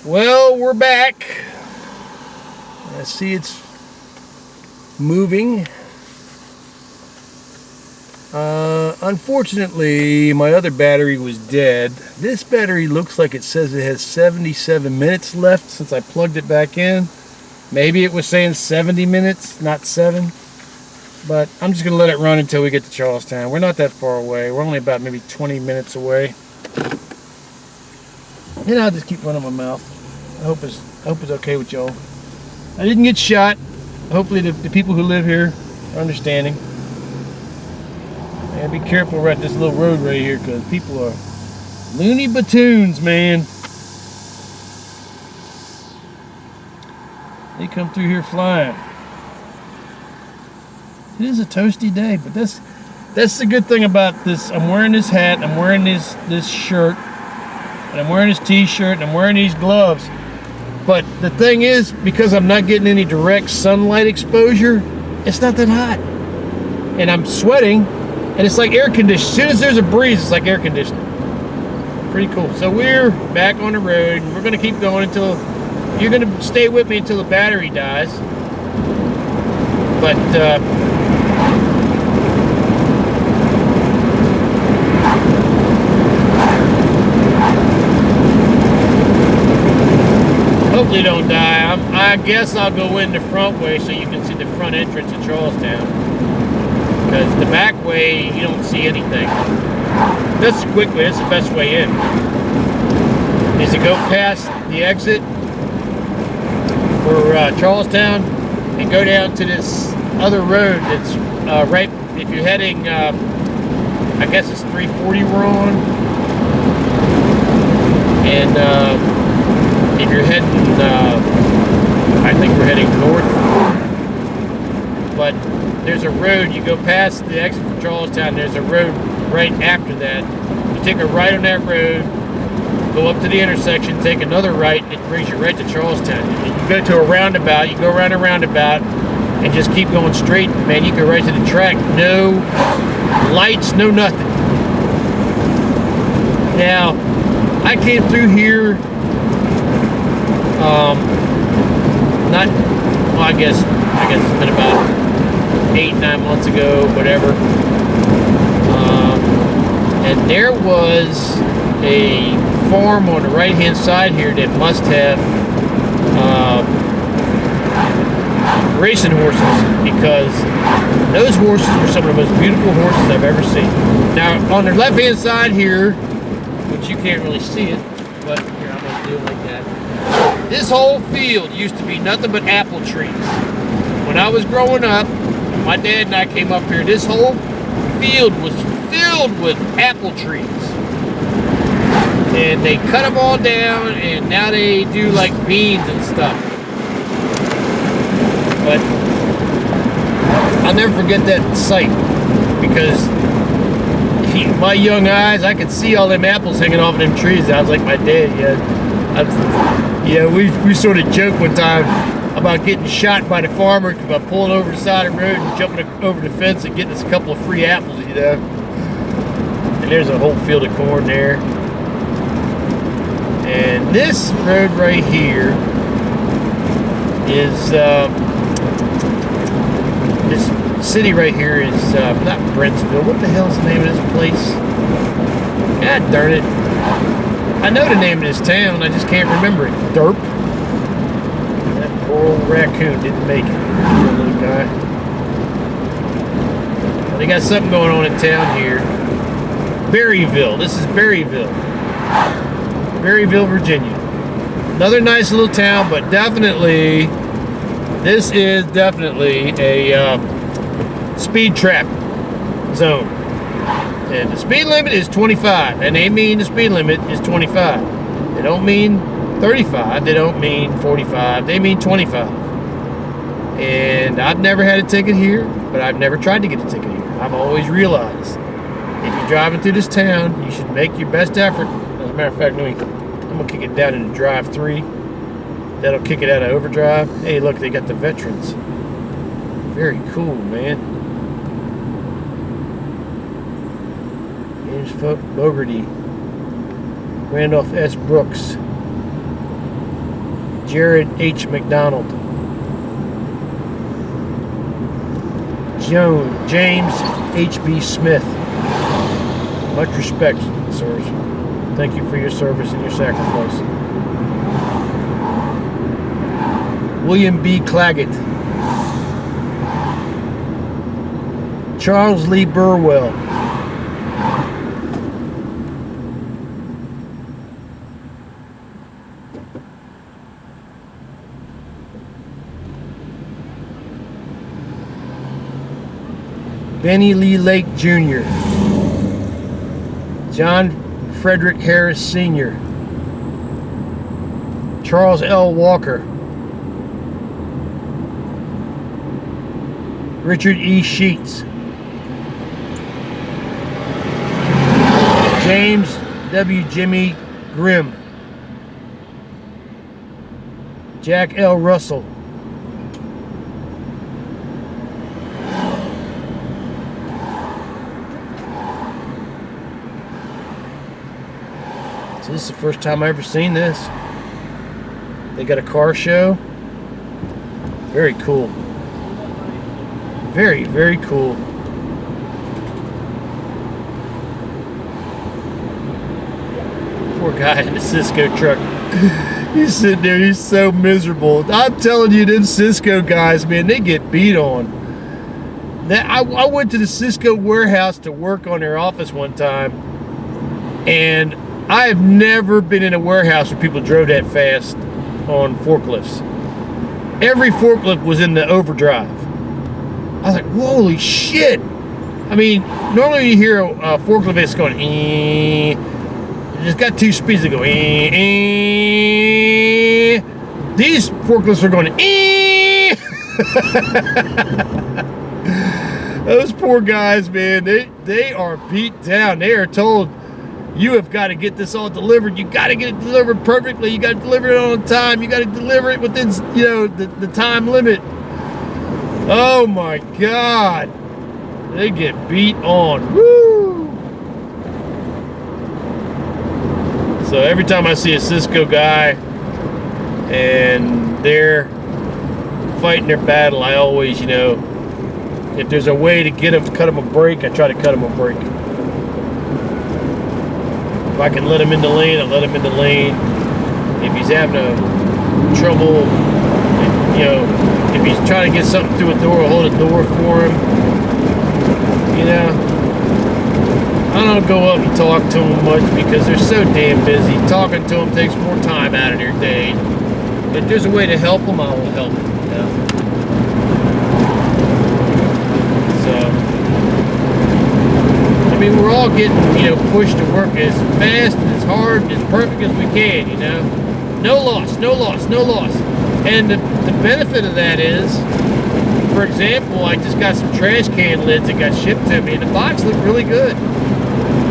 Well, we're back. I see it's moving. Unfortunately, my other battery was dead. This battery looks like it says it has 77 minutes left since I plugged it back in. Maybe it was saying 70 minutes, not 7. But I'm just going to let it run until we get to Charlestown. We're not that far away. We're only about maybe 20 minutes away. And I'll just keep running my mouth. I hope it's okay with y'all. I didn't get shot. Hopefully the people who live here are understanding. And be careful right this little road right here, because people are loony batoons, man. They come through here flying. It is a toasty day, but that's the good thing about this. I'm wearing this hat, I'm wearing this shirt, and I'm wearing this t-shirt, and I'm wearing these gloves. But the thing is, because I'm not getting any direct sunlight exposure, it's not that hot. And I'm sweating, and it's like air conditioning. As soon as there's a breeze, it's like air conditioning. Pretty cool. So we're back on the road, and we're gonna keep going until, you're gonna stay with me until the battery dies. But hopefully don't die. I guess I'll go in the front way so you can see the front entrance of Charlestown. Because the back way, you don't see anything. This is a quick way. This is the best way in. Is to go past the exit for Charlestown and go down to this other road that's right, if you're heading, I guess it's 340 we're on. And if you're heading, I think we're heading north, but there's a road, you go past the exit from Charlestown, there's a road right after that. You take a right on that road, go up to the intersection, take another right, it brings you right to Charlestown. You go to a roundabout, you go around a roundabout, and just keep going straight, man, you go right to the track. No lights, no nothing. Now, I came through here I guess it's been about 8-9 months ago, whatever. And there was a farm on the right hand side here that must have racing horses, because those horses were some of the most beautiful horses I've ever seen. Now on the left hand side here, which you can't really see it, but here, I'm gonna do it like that. This whole field used to be nothing but apple trees. When I was growing up, my dad and I came up here, this whole field was filled with apple trees. And they cut them all down, and now they do like beans and stuff. But I'll never forget that sight, because my young eyes, I could see all them apples hanging off of them trees. I was like my dad, we sort of joked one time about getting shot by the farmer by pulling over the side of the road and jumping over the fence and getting us a couple of free apples, you know. And there's a whole field of corn there. And this road right here is, this city right here is, not Brentsville. What the hell is the name of this place? God darn it. I know the name of this town, I just can't remember it. Derp. That poor old raccoon didn't make it. Poor little guy. Well, they got something going on in town here. Berryville. This is Berryville. Berryville, Virginia. Another nice little town, but definitely, this is definitely a speed trap zone. And the speed limit is 25, and they mean the speed limit is 25. They don't mean 35, they don't mean 45, they mean 25. And I've never had a ticket here, but I've never tried to get a ticket here. I've always realized, if you're driving through this town, you should make your best effort. As a matter of fact, I'm gonna kick it down into drive 3. That'll kick it out of overdrive. Hey, look, they got the veterans. Very cool, man. James Fogarty, Randolph S. Brooks. Jared H. McDonald. James H.B. Smith. Much respect, sirs. Thank you for your service and your sacrifice. William B. Claggett. Charles Lee Burwell. Benny Lee Lake Jr. John Frederick Harris Sr. Charles L. Walker. Richard E. Sheets. James W. Jimmy Grimm. Jack L. Russell. So this is the first time I've ever seen this. They got a car show. Very cool. Very, very cool. Poor guy in the Cisco truck. He's sitting there, he's so miserable. I'm telling you, them Cisco guys, man, they get beat on. I went to the Cisco warehouse to work on their office one time, and I have never been in a warehouse where people drove that fast on forklifts. Every forklift was in the overdrive. I was like, holy shit. I mean, normally you hear a forklift that's going, it's got two speeds that go, These forklifts are going, Those poor guys, man, they are beat down. They are told, you have got to get this all delivered. You got to get it delivered perfectly. You got to deliver it on time. You got to deliver it within, the time limit. Oh my God. They get beat on. Woo! So every time I see a Cisco guy and they're fighting their battle, I always, if there's a way to get them, cut them a break, I try to cut them a break. If I can let him in the lane, I'll let him in the lane. If he's having trouble, if he's trying to get something through a door, I'll hold a door for him. I don't go up and talk to them much because they're so damn busy. Talking to them takes more time out of their day. If there's a way to help them, I will help them. We're all getting, pushed to work as fast, as hard, as perfect as we can, No loss, no loss, no loss. And the benefit of that is, for example, I just got some trash can lids that got shipped to me, and the box looked really good.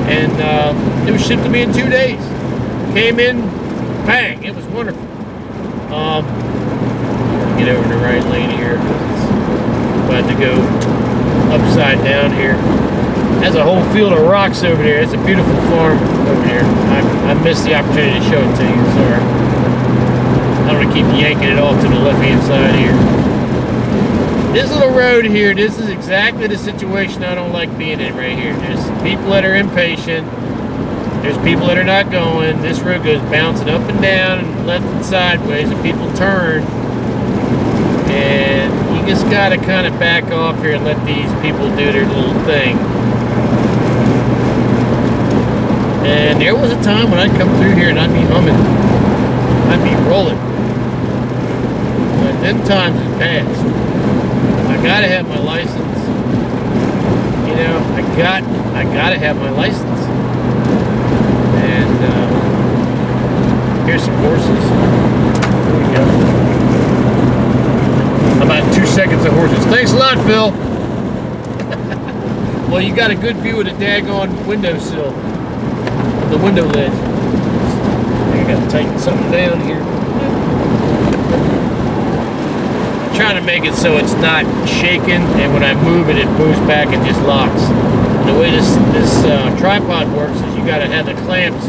And it was shipped to me in 2 days. Came in, bang, it was wonderful. Get over in the right lane here. About to go upside down here. There's a whole field of rocks over there. It's a beautiful farm over there. I missed the opportunity to show it to you. Sorry. I don't want to keep yanking it off to the left-hand side here. This little road here, this is exactly the situation I don't like being in right here. There's people that are impatient. There's people that are not going. This road goes bouncing up and down and left and sideways, and people turn. And you just got to kind of back off here and let these people do their little thing. And there was a time when I'd come through here and I'd be humming. I'd be rolling. But them times have passed. I gotta have my license. I gotta have my license. And here's some horses. There we go. About 2 seconds of horses. Thanks a lot, Phil. Well, you got a good view of the daggone windowsill. The window ledge. I gotta tighten something down here. I'm trying to make it so it's not shaking, and when I move it, it moves back and just locks. And the way this tripod works is you gotta have the clamps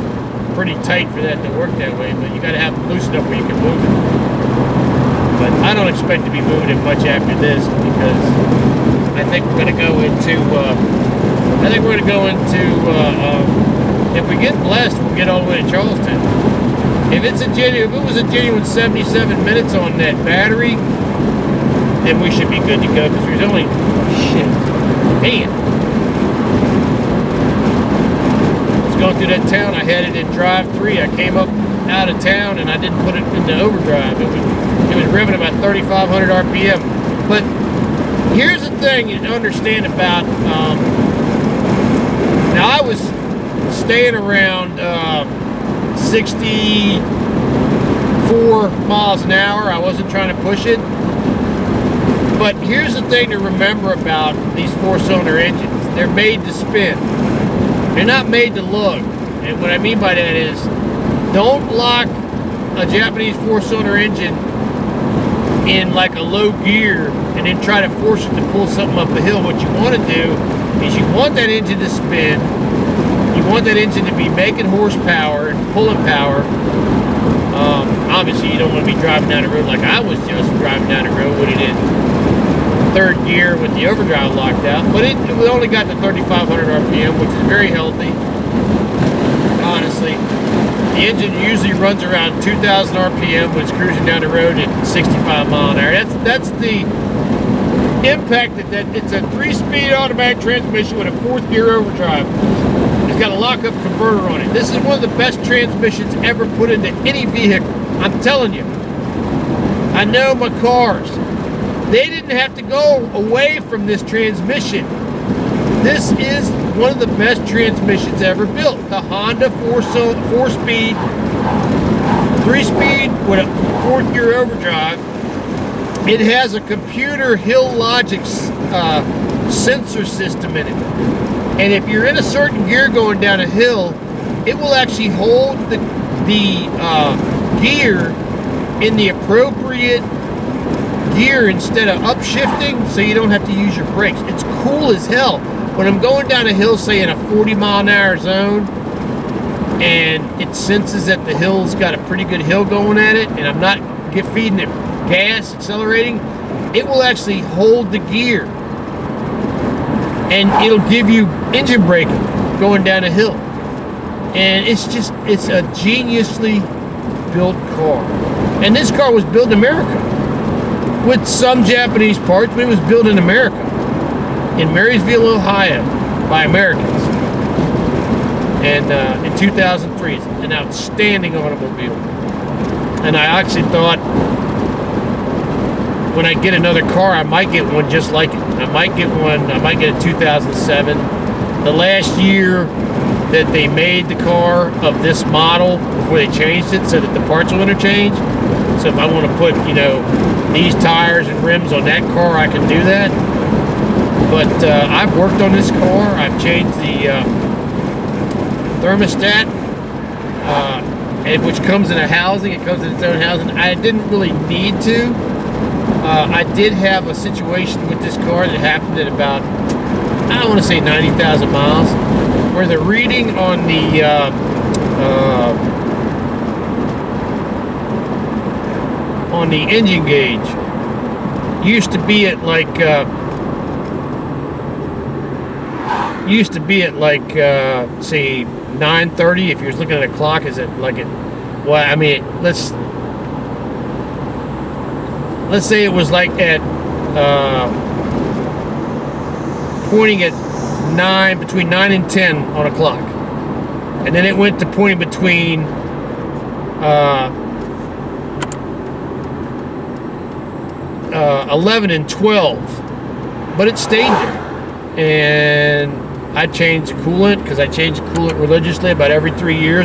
pretty tight for that to work that way, but you got to have it loose enough where you can move it. But I don't expect to be moving it much after this, because I think we're going to go into, if we get blessed, we'll get all the way to Charlestown. If it was a genuine 77 minutes on that battery, then we should be good to go, because there's only, man. Going through that town, I had it in drive 3. I came up out of town and I didn't put it into overdrive. It was revving about 3,500 RPM. But here's the thing you understand about, now I was staying around 64 miles an hour. I wasn't trying to push it. But here's the thing to remember about these 4-cylinder engines. They're made to spin. They're not made to lug. And what I mean by that is, don't lock a Japanese 4-cylinder engine in like a low gear and then try to force it to pull something up the hill. What you want to do is you want that engine to spin. You want that engine to be making horsepower and pulling power. Obviously, you don't want to be driving down the road like I was just driving down the road with it in third gear with the overdrive locked out, but it only got to 3,500 RPM, which is very healthy. Honestly, the engine usually runs around 2,000 RPM when it's cruising down the road at 65 mile an hour. That's the impact that it's a 3-speed automatic transmission with a 4th gear overdrive. It's got a lockup converter on it. This is one of the best transmissions ever put into any vehicle. I'm telling you. I know my cars. They didn't have to go away from this transmission. This is one of the best transmissions ever built. The Honda 4-speed, 3-speed with a 4th gear overdrive. It has a computer Hill Logic sensor system in it. And if you're in a certain gear going down a hill, it will actually hold the gear in the appropriate gear instead of upshifting, so you don't have to use your brakes. It's cool as hell. When I'm going down a hill, say in a 40 mile an hour zone, and it senses that the hill's got a pretty good hill going at it, and I'm not feeding it gas, accelerating, it will actually hold the gear. And it'll give you engine braking going down a hill. And it's a geniusly built car. And this car was built in America, with some Japanese parts, but it was built in America, in Marysville, Ohio, by Americans. And in 2003, it's an outstanding automobile. And I actually thought, when I get another car, I might get one just like it. I might get a 2007. The last year that they made the car of this model, before they changed it, so that the parts will interchange. So if I want to put, these tires and rims on that car, I can do that. But I've worked on this car. I've changed the thermostat, which comes in a housing. It comes in its own housing. I didn't really need to. I did have a situation with this car that happened at about, I don't want to say 90,000 miles, where the reading on the engine gauge used to be at like say 9:30. If you're looking at a clock, is it like it? Well, I mean, let's say it was like at pointing at between 9 and 10 on a clock, and then it went to pointing between 11 and 12, but it stayed there. And I changed the coolant, because I change the coolant religiously about every 3 years.